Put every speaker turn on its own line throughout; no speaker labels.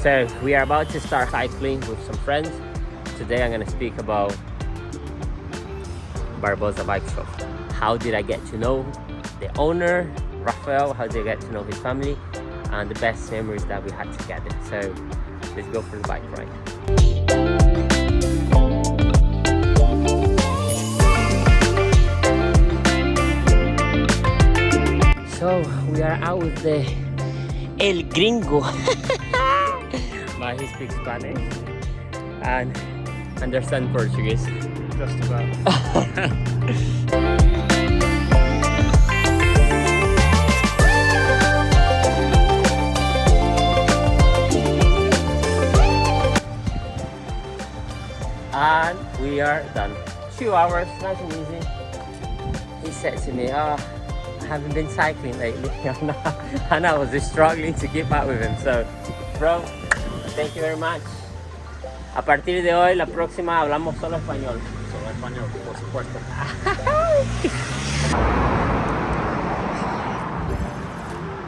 So we are about to start cycling with some friends. Today I'm going to speak about Barbosa Bikeshop. How did I get to know the owner, Rafael? How did I get to know his family? And the best memories that we had together. So let's go for the bike ride. So we are out with the El Gringo. But he speaks Spanish and understands Portuguese.
Just about.
And we are done. 2 hours, nice and easy. He said to me, I haven't been cycling lately. And I was just struggling to keep up with him. So, bro, thank you very much. A partir de hoy, la próxima, hablamos solo español.
Solo español, por supuesto.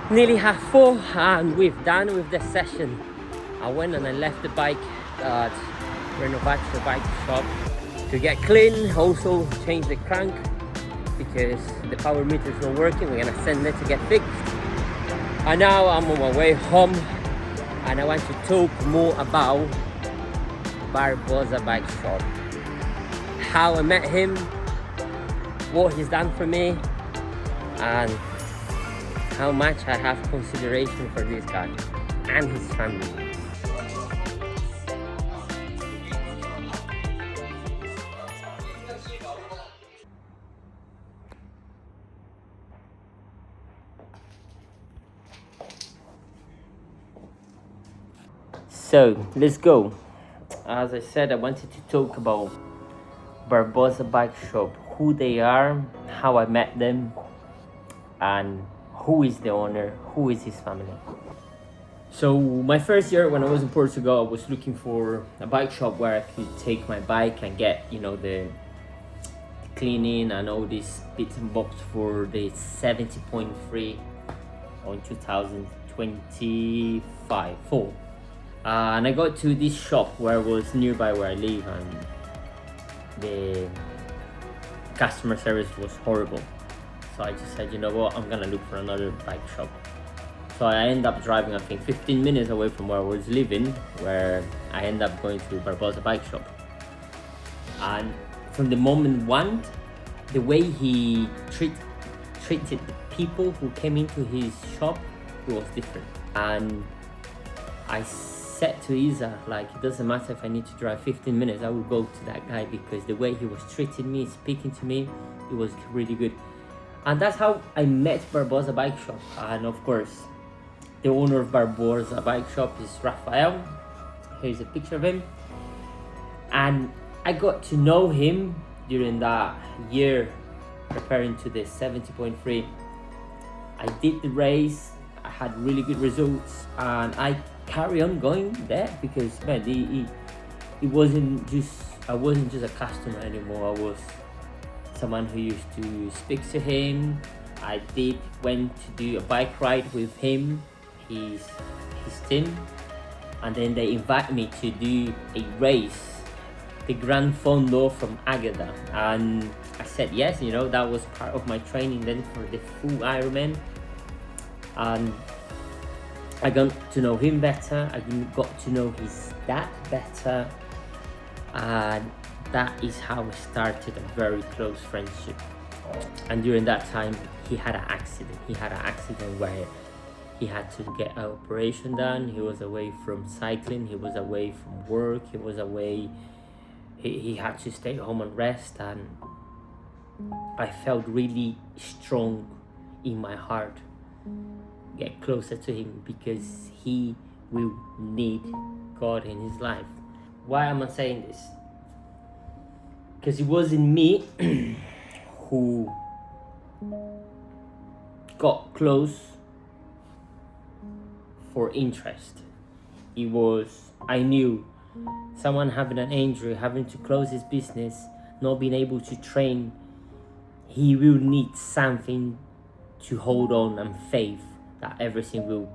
Nearly half full, and we've done with the session. I went and I left the bike at Barbosa Bikeshop to get clean, also change the crank because the power meter is not working. We're gonna send it to get fixed. And now I'm on my way home and I want to talk more about Barbosa Bikeshop, how I met him, what he's done for me, and how much I have consideration for this guy and his family. So let's go. As I said, I wanted to talk about Barbosa Bikeshop, who they are, how I met them, and who is the owner, who is his family. So my first year when I was in Portugal, I was looking for a bike shop where I could take my bike and get, the cleaning and all these bits and bobs for the 70.3 on 2025 fall. And I got to this shop where it was nearby where I live, and the customer service was horrible. So I just said, you know what, I'm gonna look for another bike shop. So I ended up driving, I think, 15 minutes away from where I was living, where I ended up going to Barbosa Bikeshop. And from the moment one, the way he treated the people who came into his shop, it was different. And I said to Isa, like, it doesn't matter if I need to drive 15 minutes, I will go to that guy, because the way he was treating me, speaking to me, it was really good. And that's how I met Barbosa Bikeshop. And of course, the owner of Barbosa Bikeshop is Rafael. Here's a picture of him. And I got to know him during that year preparing to the 70.3. I did the race, I had really good results, and I carry on going there because, man, I wasn't just a customer anymore. I was someone who used to speak to him. I went to do a bike ride with him, his team, and then they invited me to do a race, the Grand Fondo from Águeda, and I said yes. That was part of my training then for the full Ironman, and I got to know him better. I got to know his dad better, and that is how we started a very close friendship. And during that time, he had an accident. Where he had to get an operation done. He was away from cycling. He was away from work. He was away. He had to stay home and rest. And I felt really strong in my heart get closer to him, because he will need God in his life. Why am I saying this? Because it wasn't me who got close for interest. It was, I knew someone having an injury, having to close his business, not being able to train, he will need something to hold on and faith that everything will,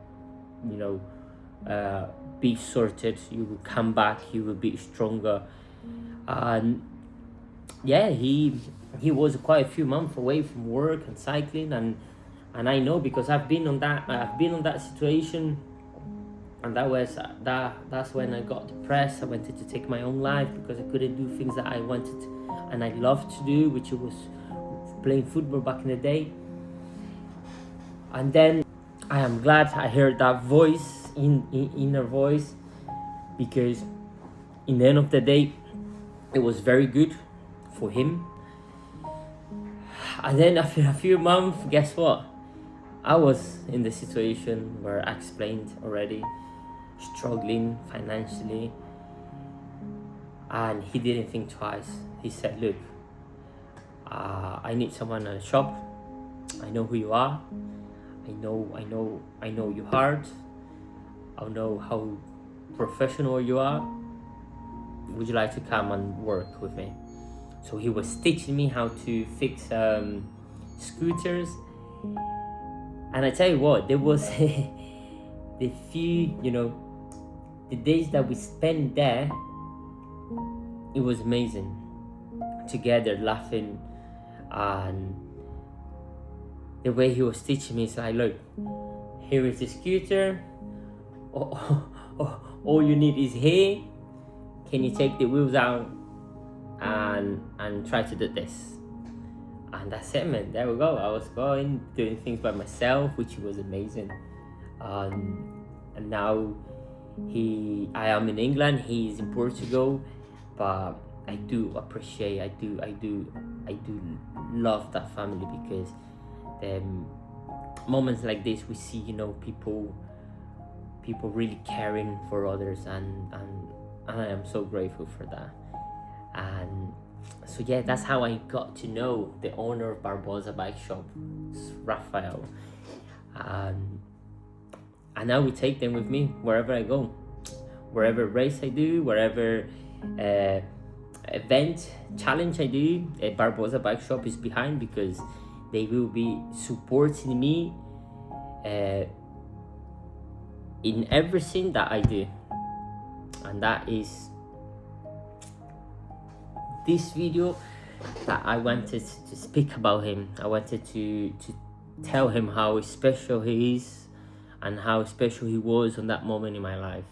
be sorted. You will come back. You will be stronger. And yeah, he was quite a few months away from work and cycling, and I know because I've been on that situation, and that's when I got depressed. I wanted to take my own life because I couldn't do things that I wanted and I loved to do, which was playing football back in the day. And then I am glad I heard that voice, inner voice, because in the end of the day, it was very good for him. And then after a few months, guess what? I was in the situation where I explained already, struggling financially, and he didn't think twice. He said, look, I need someone at a shop. I know who you are. I know your heart. I know how professional you are. Would you like to come and work with me? So he was teaching me how to fix scooters. And I tell you what, there was the few, the days that we spent there, it was amazing. Together, laughing, and the way he was teaching me is like, look, here is the scooter. All you need is here. Can you take the wheels out and try to do this? And that's it, man. There we go. I was doing things by myself, which was amazing. And now I am in England. He's in Portugal, but I do appreciate. I do love that family, because moments like this we see, people really caring for others, and I am so grateful for that. And so yeah, that's how I got to know the owner of Barbosa Bikeshop, Rafael. And I will take them with me wherever I go, wherever race I do, wherever event challenge I do. Barbosa Bikeshop is behind, because they will be supporting me in everything that I do. And that is this video that I wanted to speak about him. I wanted to tell him how special he is and how special he was on that moment in my life.